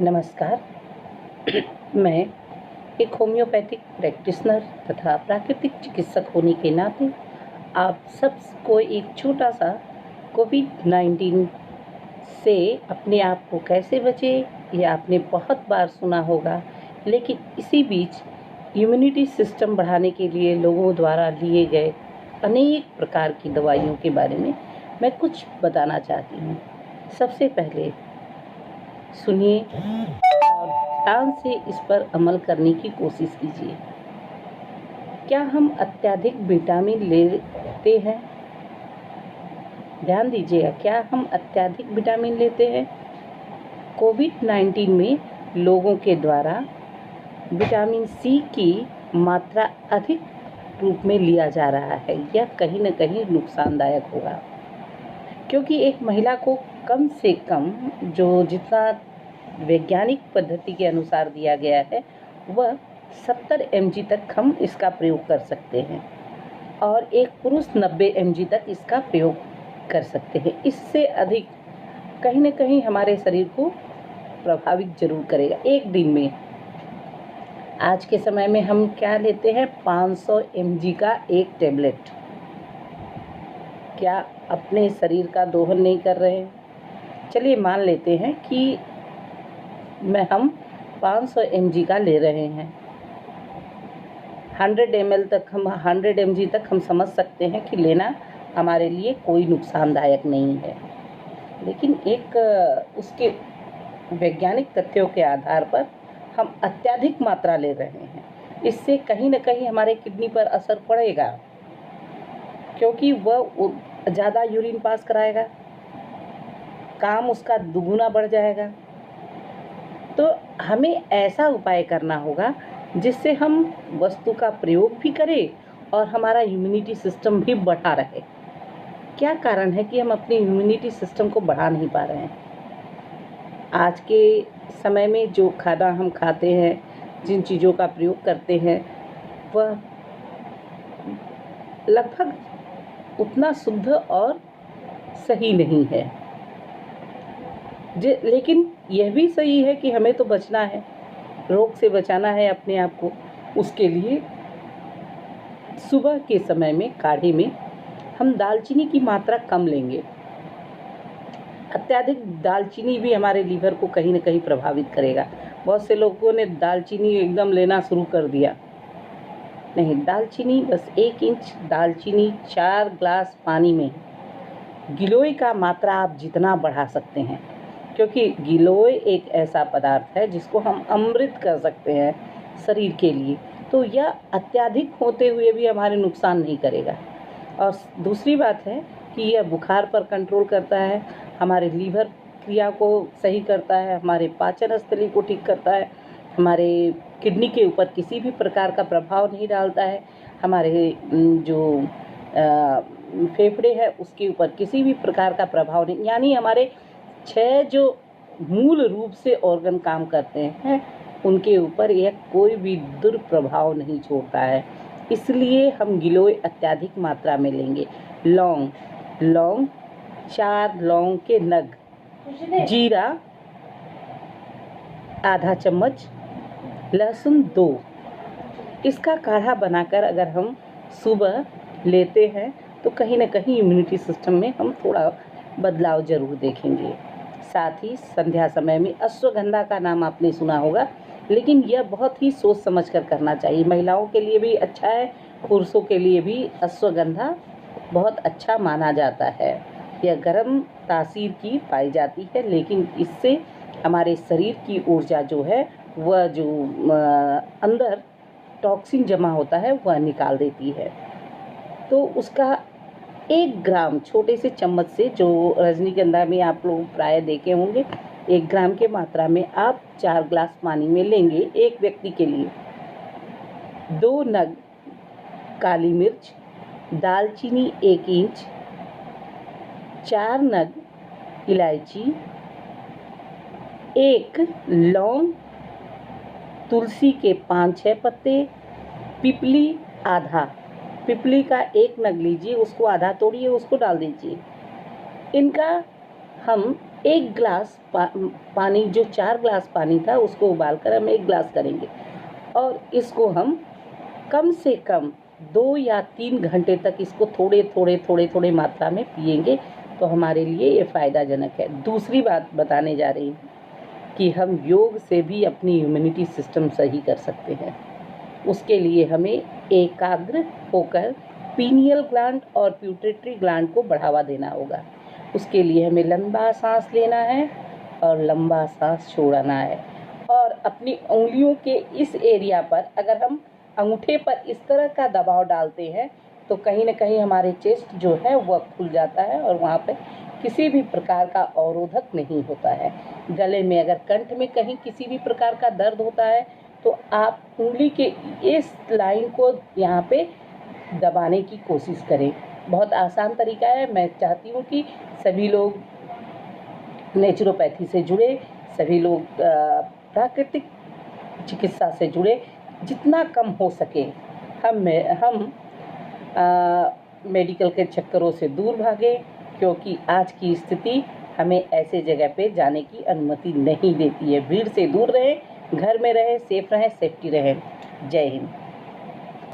नमस्कार। मैं एक होम्योपैथिक प्रैक्टिशनर तथा प्राकृतिक चिकित्सक होने के नाते आप सबको एक छोटा-सा कोविड-19 से अपने आप को कैसे बचें, ये आपने बहुत बार सुना होगा। लेकिन इसी बीच इम्यूनिटी सिस्टम बढ़ाने के लिए लोगों द्वारा लिए गए अनेक प्रकार की दवाइयों के बारे में मैं कुछ बताना चाहती हूँ। सबसे पहले सुनिए और ध्यान से इस पर अमल करने की कोशिश कीजिए। क्या हम अत्यधिक विटामिन लेते हैं? ध्यान दीजिएगा, क्या हम अत्यधिक विटामिन लेते हैं? कोविड-19 में लोगों के द्वारा विटामिन सी की मात्रा अधिक रूप में लिया जा रहा है। यह कहीं न कहीं नुकसानदायक होगा, क्योंकि एक महिला को कम से कम जितना वैज्ञानिक पद्धति के अनुसार दिया गया है, वह 70 mg तक हम इसका प्रयोग कर सकते हैं और एक पुरुष 90 mg तक इसका प्रयोग कर सकते हैं। इससे अधिक कहीं न कहीं हमारे शरीर को प्रभावित ज़रूर करेगा। एक दिन में आज के समय में हम क्या लेते हैं? 500 mg का एक टैबलेट। क्या अपने शरीर का दोहन नहीं कर रहे हैं? चलिए मान लेते हैं कि हम 500 mg का ले रहे हैं। 100 ml तक 100 mg तक हम समझ सकते हैं कि लेना हमारे लिए कोई नुकसानदायक नहीं है। लेकिन उसके वैज्ञानिक तथ्यों के आधार पर हम अत्यधिक मात्रा ले रहे हैं। इससे कहीं न कहीं हमारे किडनी पर असर पड़ेगा, क्योंकि वह ज़्यादा यूरिन पास कराएगा, काम उसका दुगुना बढ़ जाएगा। तो हमें ऐसा उपाय करना होगा जिससे हम वस्तु का प्रयोग भी करें और हमारा इम्यूनिटी सिस्टम भी बढ़ा रहे। क्या कारण है कि हम अपने इम्यूनिटी सिस्टम को बढ़ा नहीं पा रहे हैं? आज के समय में जो खाना हम खाते हैं, जिन चीज़ों का प्रयोग करते हैं, वह लगभग उतना शुद्ध और सही नहीं है। लेकिन यह भी सही है कि हमें तो बचना है, रोग से बचाना है अपने आप को। उसके लिए सुबह के समय में काढ़े में हम दालचीनी की मात्रा कम लेंगे। अत्यधिक दालचीनी भी हमारे लीवर को कहीं न कहीं प्रभावित करेगा। बहुत से लोगों ने दालचीनी एकदम लेना शुरू कर दिया। नहीं, दालचीनी बस 1 इंच दालचीनी 4 ग्लास पानी में। गिलोय का मात्रा आप जितना बढ़ा सकते हैं, क्योंकि गिलोय एक ऐसा पदार्थ है जिसको हम अमृत कर सकते हैं शरीर के लिए। तो यह अत्यधिक होते हुए भी हमारे नुकसान नहीं करेगा। और दूसरी बात है कि यह बुखार पर कंट्रोल करता है, हमारे लीवर क्रिया को सही करता है, हमारे पाचन स्थली को ठीक करता है, हमारे किडनी के ऊपर किसी भी प्रकार का प्रभाव नहीं डालता है, हमारे जो फेफड़े हैं उसके ऊपर किसी भी प्रकार का प्रभाव नहीं, यानी हमारे 6 जो मूल रूप से ऑर्गन काम करते हैं उनके ऊपर यह कोई भी दुष्प्रभाव नहीं छोड़ता है। इसलिए हम गिलोय अत्यधिक मात्रा में लेंगे। लौंग 4 लौंग के नग, जीरा आधा चम्मच, लहसुन 2। इसका काढ़ा बनाकर अगर हम सुबह लेते हैं तो कहीं न कहीं इम्यूनिटी सिस्टम में हम थोड़ा बदलाव ज़रूर देखेंगे। साथ ही संध्या समय में अश्वगंधा का नाम आपने सुना होगा, लेकिन यह बहुत ही सोच समझ कर करना चाहिए। महिलाओं के लिए भी अच्छा है, पुरुषों के लिए भी अश्वगंधा बहुत अच्छा माना जाता है। यह गर्म तासीर की पाई जाती है, लेकिन इससे हमारे शरीर की ऊर्जा जो है, वह जो अंदर टॉक्सिन जमा होता है वह निकाल देती है। तो उसका 1 ग्राम छोटे से चम्मच से, जो रजनीगंधा में आप लोग प्राय देखे होंगे, 1 ग्राम के मात्रा में आप 4 ग्लास पानी में लेंगे एक व्यक्ति के लिए। 2 नग काली मिर्च, दालचीनी 1 इंच, 4 नग इलायची, 1 लौंग, तुलसी के 5-6 पत्ते, पिपली आधा, पिपली का 1 नग लीजिए, उसको आधा तोड़िए, उसको डाल दीजिए। इनका हम एक ग्लास पानी, जो 4 ग्लास पानी था उसको उबालकर हम 1 ग्लास करेंगे और इसको हम कम से कम 2 या 3 घंटे तक इसको थोड़े मात्रा में पिएंगे तो हमारे लिए ये फ़ायदाजनक है। दूसरी बात बताने जा रही हूँ कि हम योग से भी अपनी इम्यूनिटी सिस्टम सही कर सकते हैं। उसके लिए हमें एकाग्र होकर पीनियल ग्लैंड और पिट्यूटरी ग्लैंड को बढ़ावा देना होगा। उसके लिए हमें लंबा सांस लेना है और लंबा सांस छोड़ना है और अपनी उंगलियों के इस एरिया पर अगर हम अंगूठे पर इस तरह का दबाव डालते हैं तो कहीं न कहीं हमारे चेस्ट जो है वह खुल जाता है और वहाँ पे किसी भी प्रकार का अवरोधक नहीं होता है। गले में अगर कंठ में कहीं किसी भी प्रकार का दर्द होता है तो आप उंगली के इस लाइन को यहाँ पे दबाने की कोशिश करें। बहुत आसान तरीका है। मैं चाहती हूँ कि सभी लोग नेचुरोपैथी से जुड़े, सभी लोग प्राकृतिक चिकित्सा से जुड़े, जितना कम हो सके हम मेडिकल के चक्करों से दूर भागें, क्योंकि आज की स्थिति हमें ऐसे जगह पे जाने की अनुमति नहीं देती है। भीड़ से दूर रहें, घर में रहें, सेफ रहें, सेफ्टी रहें। जय हिंद।